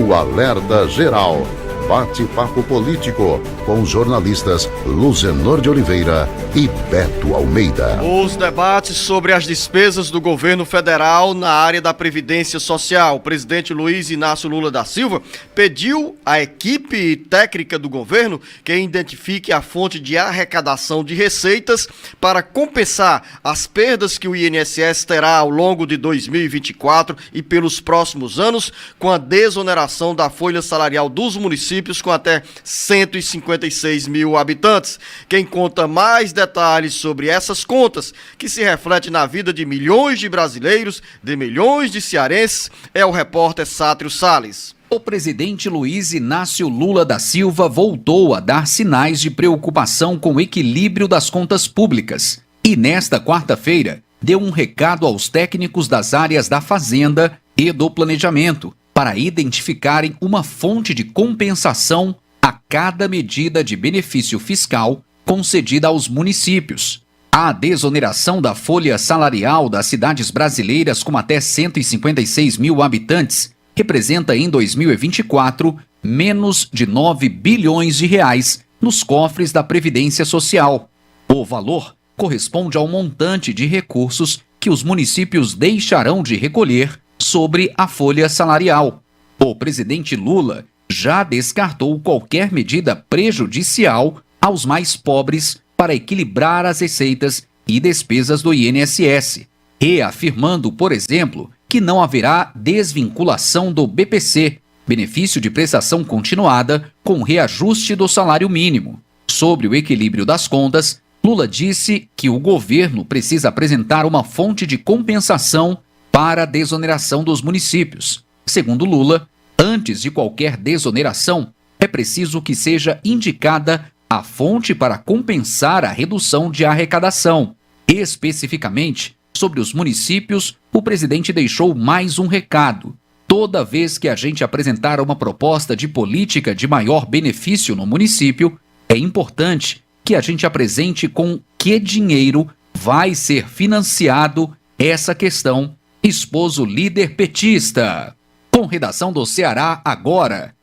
o Alerta Geral. Bate-papo político com os jornalistas Luzenor de Oliveira e Beto Almeida. Os debates sobre as despesas do governo federal na área da Previdência Social. O presidente Luiz Inácio Lula da Silva pediu à equipe técnica do governo que identifique a fonte de arrecadação de receitas para compensar as perdas que o INSS terá ao longo de 2024 e pelos próximos anos com a desoneração da folha salarial dos municípios com até 156 mil habitantes. Quem conta mais detalhes sobre essas contas, que se reflete na vida de milhões de brasileiros, de milhões de cearenses, é o repórter Sátrio Salles. O presidente Luiz Inácio Lula da Silva voltou a dar sinais de preocupação com o equilíbrio das contas públicas e, nesta quarta-feira, deu um recado aos técnicos das áreas da Fazenda e do Planejamento para identificarem uma fonte de compensação a cada medida de benefício fiscal concedida aos municípios. A desoneração da folha salarial das cidades brasileiras com até 156 mil habitantes representa em 2024 menos de 9 bilhões de reais nos cofres da Previdência Social. O valor corresponde ao montante de recursos que os municípios deixarão de recolher sobre a folha salarial. O presidente Lula já descartou qualquer medida prejudicial aos mais pobres para equilibrar as receitas e despesas do INSS, reafirmando, por exemplo, que não haverá desvinculação do BPC, benefício de prestação continuada, com reajuste do salário mínimo. Sobre o equilíbrio das contas, Lula disse que o governo precisa apresentar uma fonte de compensação para a desoneração dos municípios. Segundo Lula, antes de qualquer desoneração, é preciso que seja indicada a fonte para compensar a redução de arrecadação. Especificamente, sobre os municípios, o presidente deixou mais um recado. Toda vez que a gente apresentar uma proposta de política de maior benefício no município, é importante que a gente apresente com que dinheiro vai ser financiado essa questão, expôs o líder petista. Com redação do Ceará Agora,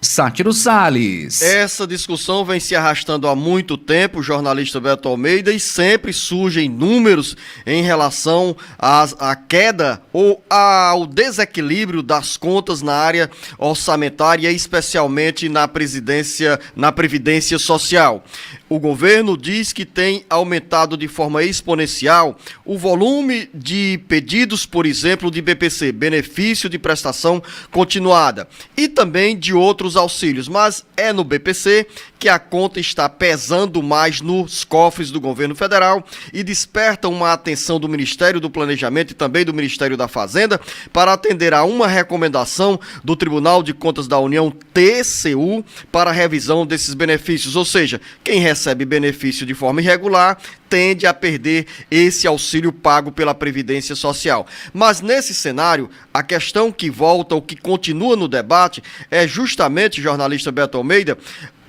Sátiro Salles. Essa discussão vem se arrastando há muito tempo, jornalista Beto Almeida, e sempre surgem números em relação à queda ou ao desequilíbrio das contas na área orçamentária, especialmente na Previdência Social. O governo diz que tem aumentado de forma exponencial o volume de pedidos, por exemplo, de BPC, benefício de prestação continuada, e também de outros auxílios, mas é no BPC que a conta está pesando mais nos cofres do governo federal e desperta uma atenção do Ministério do Planejamento e também do Ministério da Fazenda para atender a uma recomendação do Tribunal de Contas da União, TCU, para a revisão desses benefícios, ou seja, quem recebe benefício de forma irregular tende a perder esse auxílio pago pela Previdência Social. Mas nesse cenário, a questão que volta, ou que continua no debate, é justamente, jornalista Beto Almeida,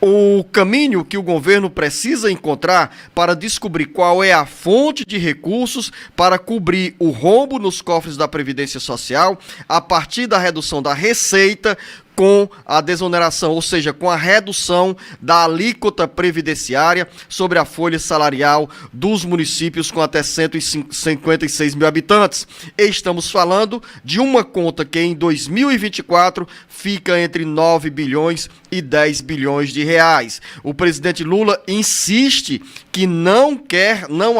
o caminho que o governo precisa encontrar para descobrir qual é a fonte de recursos para cobrir o rombo nos cofres da Previdência Social a partir da redução da receita com a desoneração, ou seja, com a redução da alíquota previdenciária sobre a folha salarial dos municípios com até 156 mil habitantes. Estamos falando de uma conta que em 2024 fica entre 9 bilhões e 10 bilhões de reais. O presidente Lula insiste que não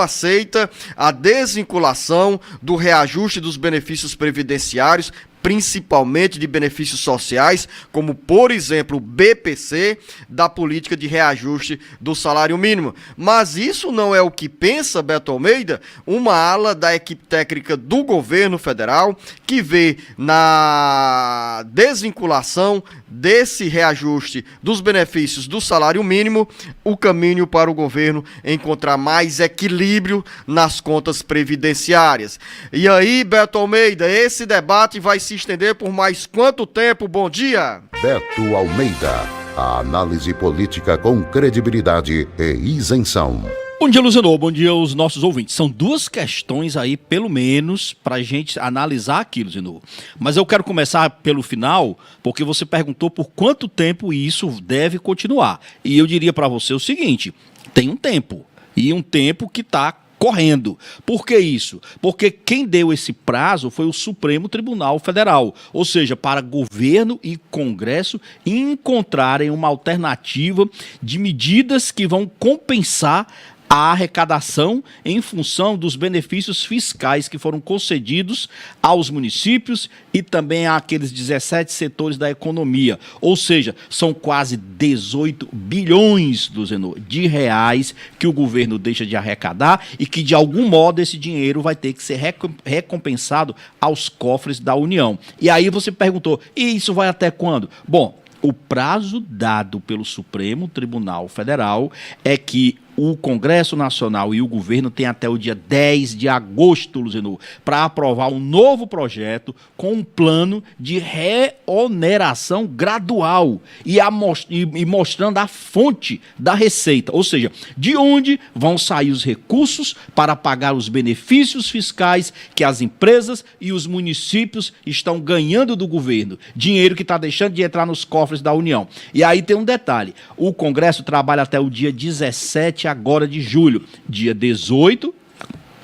aceita a desvinculação do reajuste dos benefícios previdenciários, principalmente de benefícios sociais, como, por exemplo, o BPC, da política de reajuste do salário mínimo. Mas isso não é o que pensa Beto Almeida, uma ala da equipe técnica do governo federal, que vê na desvinculação desse reajuste dos benefícios do salário mínimo o caminho para o governo encontrar mais equilíbrio nas contas previdenciárias. E aí, Beto Almeida, esse debate vai se estender por mais quanto tempo? Bom dia! Beto Almeida, a análise política com credibilidade e isenção. Bom dia, Luzenor. Bom dia aos nossos ouvintes. São duas questões aí, pelo menos, para a gente analisar aqui, Luzenor. Mas eu quero começar pelo final, porque você perguntou por quanto tempo isso deve continuar. E eu diria para você o seguinte, tem um tempo, e um tempo que está correndo. Por que isso? Porque quem deu esse prazo foi o Supremo Tribunal Federal, ou seja, para governo e Congresso encontrarem uma alternativa de medidas que vão compensar a arrecadação em função dos benefícios fiscais que foram concedidos aos municípios e também àqueles 17 setores da economia. Ou seja, são quase 18 bilhões, Luzenor, de reais que o governo deixa de arrecadar e que, de algum modo, esse dinheiro vai ter que ser recompensado aos cofres da União. E aí você perguntou, e isso vai até quando? Bom, o prazo dado pelo Supremo Tribunal Federal é que o Congresso Nacional e o governo têm até o dia 10 de agosto, Luzenor, para aprovar um novo projeto com um plano de reoneração gradual e mostrando a fonte da receita, ou seja, de onde vão sair os recursos para pagar os benefícios fiscais que as empresas e os municípios estão ganhando do governo, dinheiro que está deixando de entrar nos cofres da União. E aí tem um detalhe, o Congresso trabalha até o dia 17 agora de julho, dia 18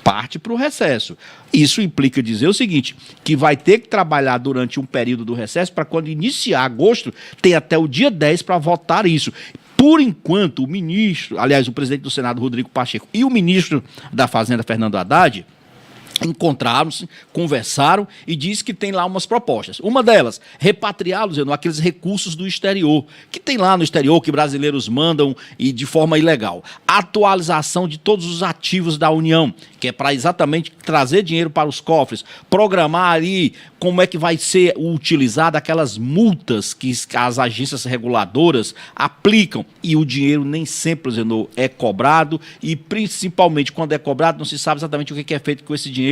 parte para o recesso. Isso implica dizer o seguinte, que vai ter que trabalhar durante um período do recesso para quando iniciar agosto, tem até o dia 10 para votar isso. Por enquanto, o ministro, aliás, o presidente do Senado, Rodrigo Pacheco, e o ministro da Fazenda, Fernando Haddad, encontraram-se, conversaram e disse que tem lá umas propostas. Uma delas, repatriá-los, aqueles recursos do exterior, que tem lá no exterior, que brasileiros mandam e de forma ilegal. Atualização de todos os ativos da União, que é para exatamente trazer dinheiro para os cofres, programar ali como é que vai ser utilizada aquelas multas que as agências reguladoras aplicam e o dinheiro nem sempre, Zenor, é cobrado e principalmente quando é cobrado não se sabe exatamente o que é feito com esse dinheiro.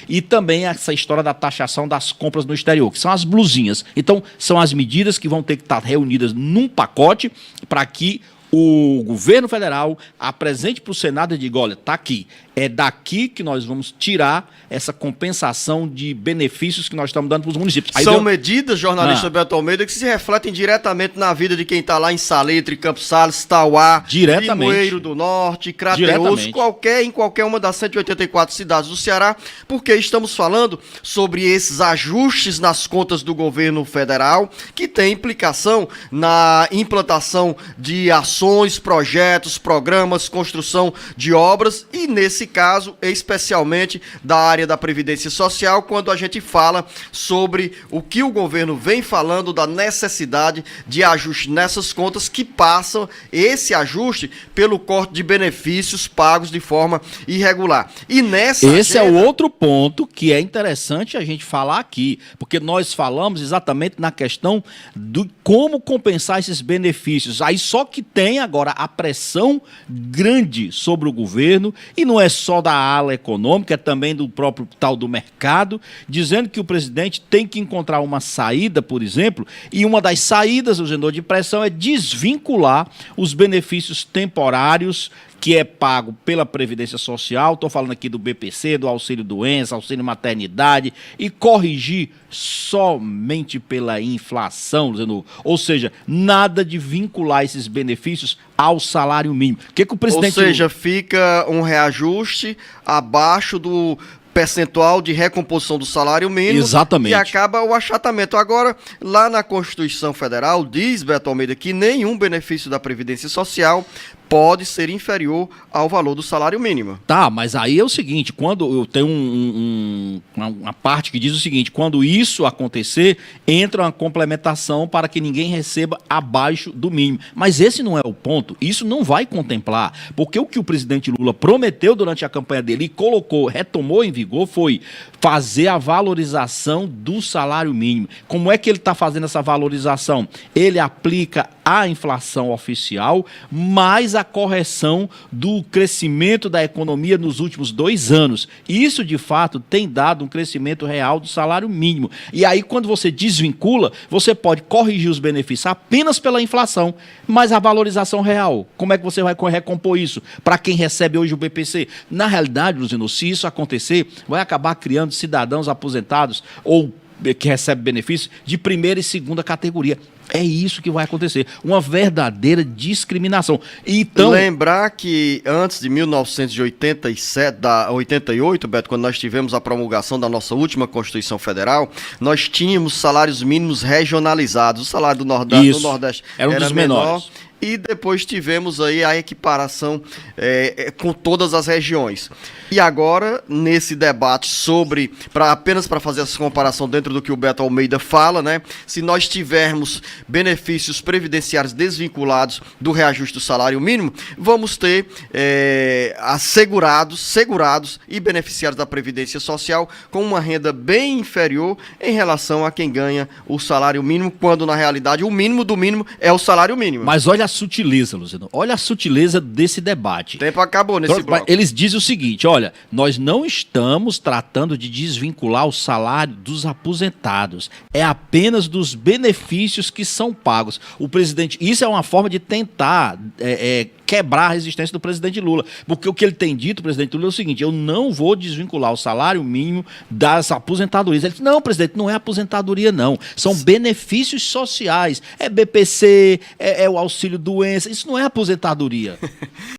E também essa história da taxação das compras no exterior, que são as blusinhas. Então, são as medidas que vão ter que estar reunidas num pacote para que o governo federal apresente para o Senado e diga, olha, está aqui, é daqui que nós vamos tirar essa compensação de benefícios que nós estamos dando para os municípios. Aí são medidas, jornalista Beto Almeida, que se refletem diretamente na vida de quem está lá em Salitre, Campos Sales, Tauá, Limoeiro do Norte, Crateús, em qualquer uma das 184 cidades do Ceará, porque estamos falando sobre esses ajustes nas contas do governo federal, que tem implicação na implantação de ações, projetos, programas, construção de obras e, nesse caso, especialmente da área da Previdência Social, quando a gente fala sobre o que o governo vem falando da necessidade de ajuste nessas contas que passam esse ajuste pelo corte de benefícios pagos de forma irregular. E esse é o outro ponto que é interessante a gente falar aqui, porque nós falamos exatamente na questão de como compensar esses benefícios. Aí só que tem agora a pressão grande sobre o governo, e não é só da ala econômica, é também do próprio tal do mercado, dizendo que o presidente tem que encontrar uma saída, por exemplo, e uma das saídas, o Zenor, de pressão é desvincular os benefícios temporários que é pago pela Previdência Social, estou falando aqui do BPC, do auxílio doença, auxílio maternidade, e corrigir somente pela inflação, Zenor. Ou seja, nada de vincular esses benefícios ao salário mínimo. O que o presidente... Ou seja, fica um reajuste abaixo do percentual de recomposição do salário mínimo. Exatamente. E acaba o achatamento. Agora, lá na Constituição Federal, diz Beto Almeida que nenhum benefício da Previdência Social pode ser inferior ao valor do salário mínimo. Tá, mas aí é o seguinte, quando eu tenho uma parte que diz o seguinte, quando isso acontecer, entra uma complementação para que ninguém receba abaixo do mínimo. Mas esse não é o ponto, isso não vai contemplar, porque o que o presidente Lula prometeu durante a campanha dele e colocou, retomou em vigor, foi fazer a valorização do salário mínimo. Como é que ele está fazendo essa valorização? Ele aplica a inflação oficial, mais a correção do crescimento da economia nos últimos 2 anos. Isso, de fato, tem dado um crescimento real do salário mínimo. E aí, quando você desvincula, você pode corrigir os benefícios apenas pela inflação, mas a valorização real, como é que você vai recompor isso para quem recebe hoje o BPC? Na realidade, Luzino, se isso acontecer, vai acabar criando cidadãos aposentados ou que recebem benefícios de primeira e segunda categoria. É isso que vai acontecer, uma verdadeira discriminação. Então, lembrar que antes de 1988, Beto, quando nós tivemos a promulgação da nossa última Constituição Federal, nós tínhamos salários mínimos regionalizados. O salário do Nordeste era um dos menores. E depois tivemos aí a equiparação com todas as regiões. E agora, nesse debate sobre, apenas para fazer essa comparação dentro do que o Beto Almeida fala, né? Se nós tivermos benefícios previdenciários desvinculados do reajuste do salário mínimo, vamos ter segurados e beneficiários da Previdência Social com uma renda bem inferior em relação a quem ganha o salário mínimo, quando na realidade o mínimo do mínimo é o salário mínimo. Mas olha a sutileza, Luciano. Olha a sutileza desse debate. O tempo acabou nesse bloco. Eles dizem o seguinte, olha, nós não estamos tratando de desvincular o salário dos aposentados. É apenas dos benefícios que são pagos. O presidente, isso é uma forma de tentar quebrar a resistência do presidente Lula. Porque o que ele tem dito, o presidente Lula, é o seguinte: eu não vou desvincular o salário mínimo das aposentadorias. Ele disse: não, presidente, não é aposentadoria, não. São benefícios sociais. É BPC, é o auxílio doença. Isso não é aposentadoria.